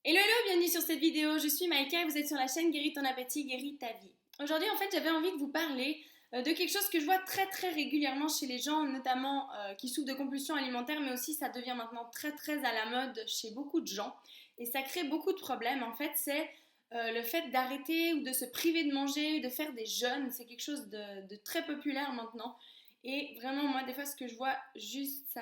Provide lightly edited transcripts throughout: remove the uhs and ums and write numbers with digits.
Hello, hello, bienvenue sur cette vidéo. Je suis Maïka et vous êtes sur la chaîne Guéris ton appétit, guéris ta vie. Aujourd'hui, en fait, j'avais envie de vous parler de quelque chose que je vois très très régulièrement chez les gens, notamment qui souffrent de compulsions alimentaires, mais aussi ça devient maintenant très très à la mode chez beaucoup de gens et ça crée beaucoup de problèmes. En fait, c'est le fait d'arrêter ou de se priver de manger, de faire des jeûnes. C'est quelque chose de très populaire maintenant. Et vraiment, moi, des fois, ce que je vois, juste ça,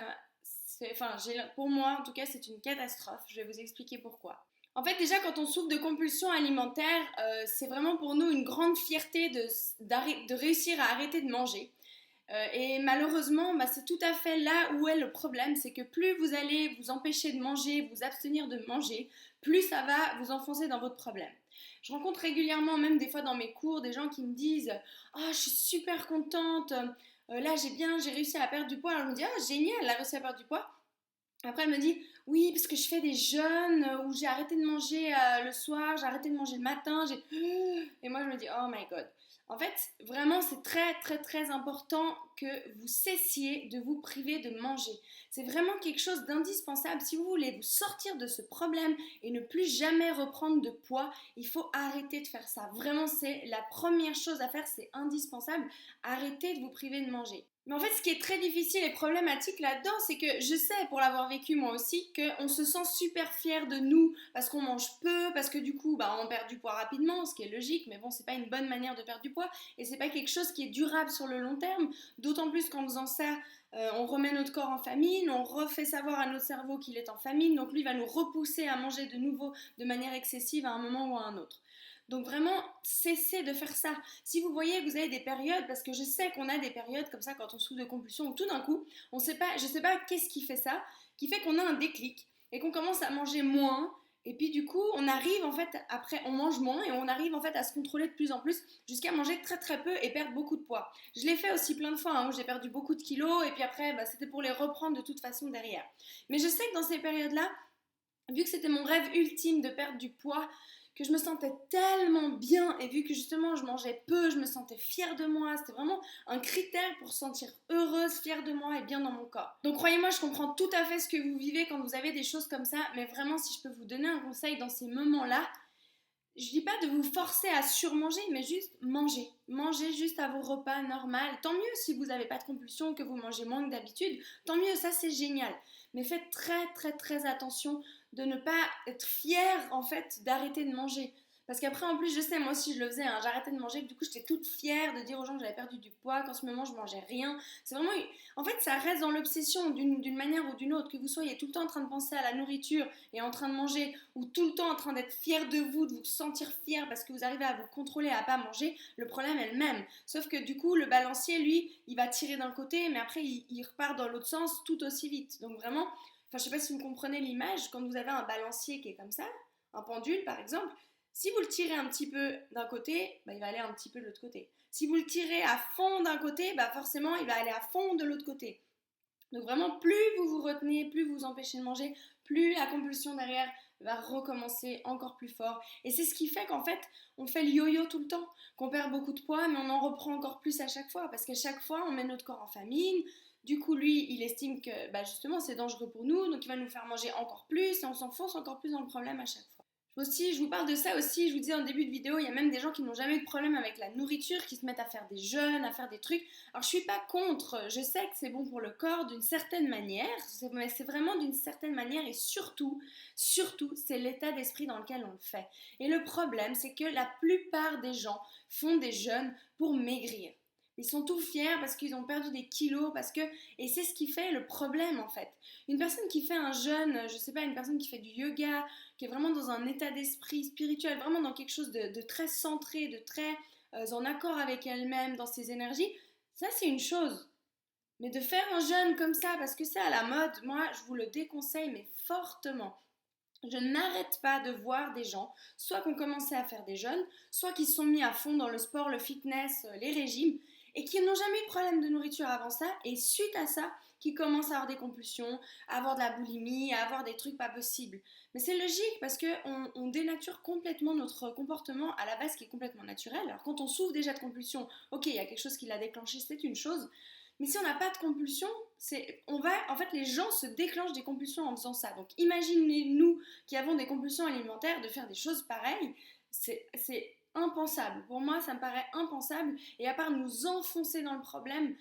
enfin, pour moi, en tout cas, c'est une catastrophe. Je vais vous expliquer pourquoi. En fait, déjà, quand on souffre de compulsions alimentaires, c'est vraiment pour nous une grande fierté de réussir à arrêter de manger. Et malheureusement, bah, c'est tout à fait là où est le problème, c'est que plus vous allez vous empêcher de manger, vous abstenir de manger, plus ça va vous enfoncer dans votre problème. Je rencontre régulièrement, même des fois dans mes cours, des gens qui me disent «Ah, oh, je suis super contente, là j'ai réussi à perdre du poids». Alors je me dis «Ah, génial, elle a réussi à perdre du poids». Après, elle me dit, oui, parce que je fais des jeûnes où j'ai arrêté de manger le soir, j'ai arrêté de manger le matin. Et moi, je me dis, oh my god. En fait, vraiment, c'est très, très, très important que vous cessiez de vous priver de manger. C'est vraiment quelque chose d'indispensable. Si vous voulez vous sortir de ce problème et ne plus jamais reprendre de poids, il faut arrêter de faire ça. Vraiment, c'est la première chose à faire, c'est indispensable. Arrêtez de vous priver de manger. Mais en fait, ce qui est très difficile et problématique là-dedans, c'est que je sais, pour l'avoir vécu moi aussi, qu'on se sent super fier de nous parce qu'on mange peu, parce que du coup, bah, on perd du poids rapidement, ce qui est logique, mais bon, c'est pas une bonne manière de perdre du poids et c'est pas quelque chose qui est durable sur le long terme. D'autant plus qu'en faisant ça, on remet notre corps en famine, on refait savoir à notre cerveau qu'il est en famine, donc lui va nous repousser à manger de nouveau de manière excessive à un moment ou à un autre. Donc vraiment, cessez de faire ça. Si vous voyez que vous avez des périodes, parce que je sais qu'on a des périodes comme ça quand on souffre de compulsion, où tout d'un coup, on sait pas, je sais pas qu'est-ce qui fait ça, qui fait qu'on a un déclic et qu'on commence à manger moins. Et puis du coup, on arrive en fait, après, on mange moins et on arrive en fait à se contrôler de plus en plus jusqu'à manger très très peu et perdre beaucoup de poids. Je l'ai fait aussi plein de fois, hein, où j'ai perdu beaucoup de kilos et puis après, bah, c'était pour les reprendre de toute façon derrière. Mais je sais que dans ces périodes-là, vu que c'était mon rêve ultime de perdre du poids, que je me sentais tellement bien et vu que justement je mangeais peu, je me sentais fière de moi, c'était vraiment un critère pour se sentir heureuse, fière de moi et bien dans mon corps. Donc croyez-moi, je comprends tout à fait ce que vous vivez quand vous avez des choses comme ça, mais vraiment si je peux vous donner un conseil dans ces moments-là, je dis pas de vous forcer à surmanger, mais juste manger. Mangez juste à vos repas normaux. Tant mieux si vous n'avez pas de compulsion, que vous mangez moins que d'habitude. Tant mieux, ça c'est génial. Mais faites très très très attention de ne pas être fier en fait d'arrêter de manger. Parce qu'après en plus je sais, moi aussi je le faisais, hein, j'arrêtais de manger, du coup j'étais toute fière de dire aux gens que j'avais perdu du poids, qu'en ce moment je mangeais rien. C'est vraiment, en fait ça reste dans l'obsession d'une manière ou d'une autre, que vous soyez tout le temps en train de penser à la nourriture et en train de manger, ou tout le temps en train d'être fier de vous sentir fier parce que vous arrivez à vous contrôler, à pas manger, le problème est le même. Sauf que du coup, le balancier, lui, il va tirer d'un côté, mais après, il repart dans l'autre sens tout aussi vite. Donc vraiment, enfin, je sais pas si vous comprenez l'image, quand vous avez un balancier qui est comme ça, un pendule par exemple, si vous le tirez un petit peu d'un côté, bah, il va aller un petit peu de l'autre côté. Si vous le tirez à fond d'un côté, bah, forcément, il va aller à fond de l'autre côté. Donc vraiment, plus vous vous retenez, plus vous vous empêchez de manger, plus la compulsion derrière va recommencer encore plus fort. Et c'est ce qui fait qu'en fait, on fait le yo-yo tout le temps, qu'on perd beaucoup de poids, mais on en reprend encore plus à chaque fois, parce qu'à chaque fois, on met notre corps en famine. Du coup, lui, il estime que bah, justement, c'est dangereux pour nous, donc il va nous faire manger encore plus, et on s'enfonce encore plus dans le problème à chaque fois. Aussi, je vous parle de ça aussi, je vous disais en début de vidéo, il y a même des gens qui n'ont jamais eu de problème avec la nourriture, qui se mettent à faire des jeûnes, à faire des trucs. Alors je suis pas contre, je sais que c'est bon pour le corps d'une certaine manière, mais c'est vraiment d'une certaine manière et surtout, c'est l'état d'esprit dans lequel on le fait. Et le problème, c'est que la plupart des gens font des jeûnes pour maigrir. Ils sont tout fiers parce qu'ils ont perdu des kilos, parce que... Et c'est ce qui fait le problème en fait. Une personne qui fait un jeûne, je sais pas, une personne qui fait du yoga, qui est vraiment dans un état d'esprit spirituel, vraiment dans quelque chose de très centré, de très en accord avec elle-même, dans ses énergies, ça c'est une chose. Mais de faire un jeûne comme ça, parce que c'est à la mode, moi je vous le déconseille, mais fortement. Je n'arrête pas de voir des gens, soit qui ont commencé à faire des jeûnes, soit qui se sont mis à fond dans le sport, le fitness, les régimes, et qui n'ont jamais eu de problème de nourriture avant ça, et suite à ça, qui commencent à avoir des compulsions, à avoir de la boulimie, à avoir des trucs pas possibles. Mais c'est logique parce qu'on dénature complètement notre comportement à la base qui est complètement naturel. Alors quand on souffre déjà de compulsion, ok, il y a quelque chose qui l'a déclenché, c'est une chose, Mais si on n'a pas de compulsion, en fait, les gens se déclenchent des compulsions en faisant ça. Donc imaginez-nous qui avons des compulsions alimentaires de faire des choses pareilles, c'est impensable. Pour moi, ça me paraît impensable. Et à part nous enfoncer dans le problème,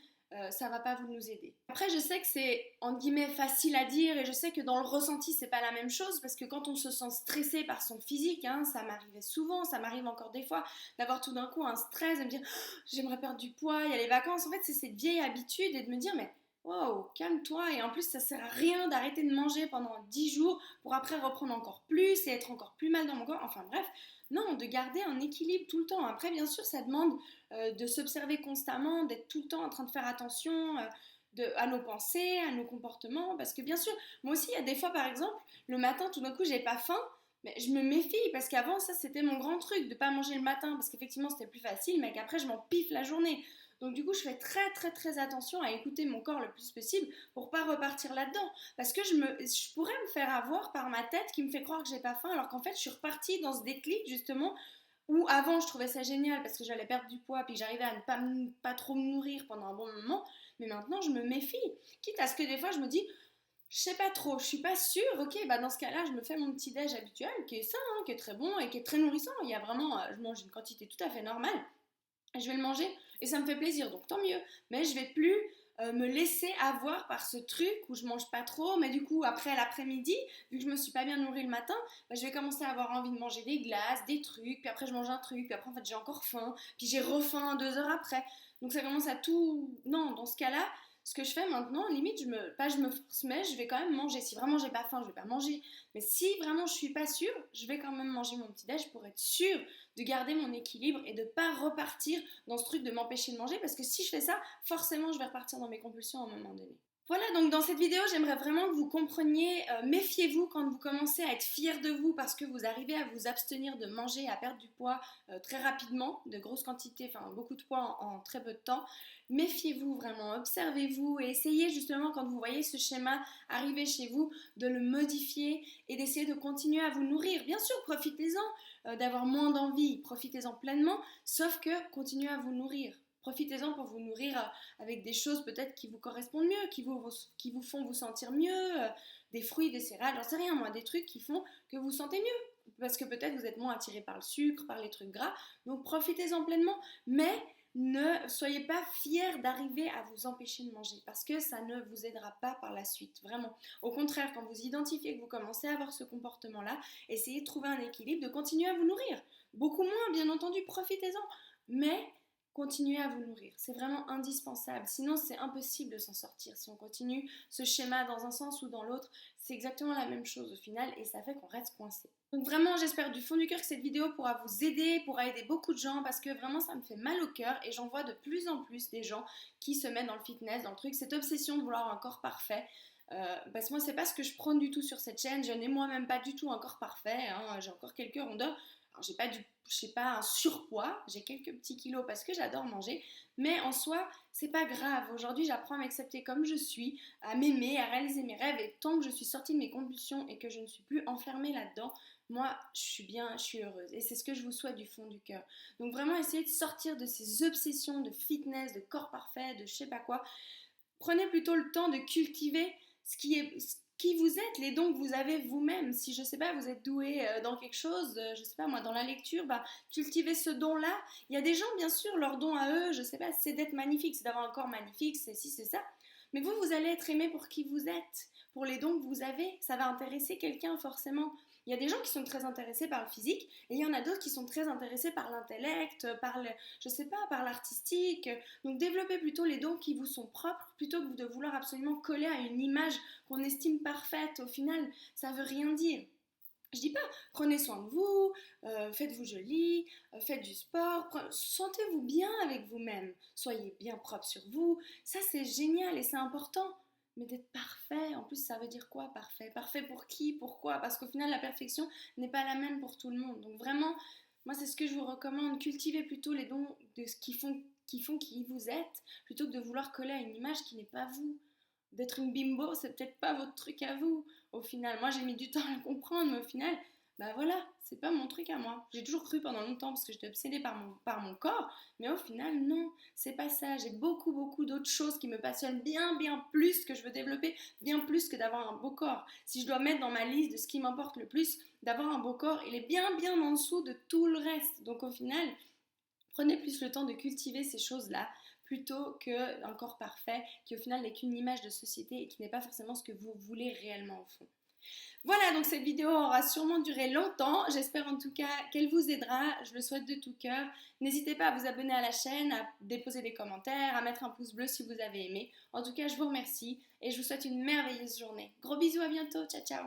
ça va pas vous nous aider. Après, je sais que c'est entre guillemets facile à dire et je sais que dans le ressenti, c'est pas la même chose parce que quand on se sent stressé par son physique, hein, ça m'arrivait souvent, ça m'arrive encore des fois d'avoir tout d'un coup un stress, de me dire oh, j'aimerais perdre du poids, il y a les vacances. En fait, c'est cette vieille habitude et de me dire mais wow, calme-toi et en plus ça sert à rien d'arrêter de manger pendant 10 jours pour après reprendre encore plus et être encore plus mal dans mon corps. Enfin bref, non, de garder un équilibre tout le temps. Après, bien sûr, ça demande de s'observer constamment, d'être tout le temps en train de faire attention à nos pensées, à nos comportements. Parce que bien sûr, moi aussi, il y a des fois, par exemple, le matin, tout d'un coup, j'ai pas faim. Mais je me méfie parce qu'avant, ça, c'était mon grand truc de pas manger le matin parce qu'effectivement, c'était plus facile, mais qu'après, je m'en piffe la journée. Donc du coup, je fais très très très attention à écouter mon corps le plus possible pour pas repartir là-dedans. Parce que je pourrais me faire avoir par ma tête qui me fait croire que j'ai pas faim, alors qu'en fait, je suis repartie dans ce déclic justement où avant, je trouvais ça génial parce que j'allais perdre du poids puis que j'arrivais à ne pas trop me nourrir pendant un bon moment. Mais maintenant, je me méfie. Quitte à ce que des fois, je me dis, je sais pas trop, je suis pas sûre, ok, bah dans ce cas-là, je me fais mon petit déj habituel qui est sain, hein, qui est très bon et qui est très nourrissant. Il y a vraiment, je mange une quantité tout à fait normale. Je vais le manger et ça me fait plaisir, donc tant mieux. Mais je vais plus me laisser avoir par ce truc où je mange pas trop, mais du coup après l'après-midi, vu que je me suis pas bien nourrie le matin, bah, je vais commencer à avoir envie de manger des glaces, des trucs, puis après je mange un truc, puis après en fait j'ai encore faim, puis j'ai refaim 2 heures après. Donc ça commence à tout... Non, dans ce cas-là, ce que je fais maintenant, limite, pas je me force, mais je vais quand même manger. Si vraiment j'ai pas faim, je vais pas manger. Mais si vraiment je suis pas sûre, je vais quand même manger mon petit déj pour être sûre de garder mon équilibre et de pas repartir dans ce truc de m'empêcher de manger parce que si je fais ça, forcément je vais repartir dans mes compulsions à un moment donné. Voilà, donc dans cette vidéo, j'aimerais vraiment que vous compreniez, méfiez-vous quand vous commencez à être fier de vous parce que vous arrivez à vous abstenir de manger, à perdre du poids très rapidement, de grosses quantités, enfin beaucoup de poids en très peu de temps. Méfiez-vous vraiment, observez-vous et essayez justement quand vous voyez ce schéma arriver chez vous de le modifier et d'essayer de continuer à vous nourrir. Bien sûr, profitez-en d'avoir moins d'envie, profitez-en pleinement, sauf que continuez à vous nourrir. Profitez-en pour vous nourrir avec des choses peut-être qui vous correspondent mieux, qui vous font vous sentir mieux, des fruits, des céréales, j'en sais rien moi, des trucs qui font que vous sentez mieux. Parce que peut-être vous êtes moins attiré par le sucre, par les trucs gras, donc profitez-en pleinement, mais ne soyez pas fiers d'arriver à vous empêcher de manger parce que ça ne vous aidera pas par la suite, vraiment. Au contraire, quand vous identifiez que vous commencez à avoir ce comportement-là, essayez de trouver un équilibre, de continuer à vous nourrir. Beaucoup moins, bien entendu, profitez-en, mais continuez à vous nourrir. C'est vraiment indispensable. Sinon, c'est impossible de s'en sortir. Si on continue ce schéma dans un sens ou dans l'autre, c'est exactement la même chose au final et ça fait qu'on reste coincé. Donc vraiment, j'espère du fond du cœur que cette vidéo pourra vous aider, pourra aider beaucoup de gens parce que vraiment, ça me fait mal au cœur et j'en vois de plus en plus des gens qui se mettent dans le fitness, dans le truc, cette obsession de vouloir un corps parfait. Parce que moi, c'est pas ce que je prône du tout sur cette chaîne. Je n'ai moi-même pas du tout un corps parfait. Hein. J'ai encore quelques rondeurs. Alors, j'ai pas un surpoids, j'ai quelques petits kilos parce que j'adore manger, mais en soi, c'est pas grave. Aujourd'hui, j'apprends à m'accepter comme je suis, à m'aimer, à réaliser mes rêves, et tant que je suis sortie de mes compulsions et que je ne suis plus enfermée là-dedans, moi, je suis bien, je suis heureuse. Et c'est ce que je vous souhaite du fond du cœur. Donc vraiment, essayez de sortir de ces obsessions de fitness, de corps parfait, de je sais pas quoi. Prenez plutôt le temps de cultiver qui vous êtes, les dons que vous avez vous-même. Si je sais pas, vous êtes doué dans quelque chose, je sais pas moi, dans la lecture, bah cultivez ce don-là. Il y a des gens, bien sûr, leur don à eux, je sais pas, c'est d'être magnifique, c'est d'avoir un corps magnifique, c'est si, c'est ça. Mais vous allez être aimé pour qui vous êtes, pour les dons que vous avez. Ça va intéresser quelqu'un forcément. Il y a des gens qui sont très intéressés par le physique et il y en a d'autres qui sont très intéressés par l'intellect, je sais pas, par l'artistique. Donc développez plutôt les dons qui vous sont propres plutôt que de vouloir absolument coller à une image qu'on estime parfaite. Au final, ça veut rien dire. Je dis pas, prenez soin de vous, faites-vous joli, faites du sport, sentez-vous bien avec vous-même, soyez bien propre sur vous, ça c'est génial et c'est important. Mais d'être parfait, en plus ça veut dire quoi parfait? Parfait pour qui? Pourquoi? Parce qu'au final la perfection n'est pas la même pour tout le monde. Donc vraiment, moi c'est ce que je vous recommande, cultivez plutôt les dons de ce qui font qui vous êtes, plutôt que de vouloir coller à une image qui n'est pas vous. D'être une bimbo, c'est peut-être pas votre truc à vous, au final. Moi j'ai mis du temps à le comprendre, mais au final, bah voilà, c'est pas mon truc à moi. J'ai toujours cru pendant longtemps parce que j'étais obsédée par mon corps, mais au final, non, c'est pas ça. J'ai beaucoup, beaucoup d'autres choses qui me passionnent bien, bien plus que je veux développer, bien plus que d'avoir un beau corps. Si je dois mettre dans ma liste de ce qui m'importe le plus, d'avoir un beau corps, il est bien, bien en dessous de tout le reste. Donc au final, prenez plus le temps de cultiver ces choses-là plutôt qu'un corps parfait qui au final n'est qu'une image de société et qui n'est pas forcément ce que vous voulez réellement au fond. Voilà, donc cette vidéo aura sûrement duré longtemps. J'espère en tout cas qu'elle vous aidera. Je le souhaite de tout cœur. N'hésitez pas à vous abonner à la chaîne, à déposer des commentaires, à mettre un pouce bleu si vous avez aimé. En tout cas, je vous remercie et je vous souhaite une merveilleuse journée. Gros bisous, à bientôt. Ciao, ciao.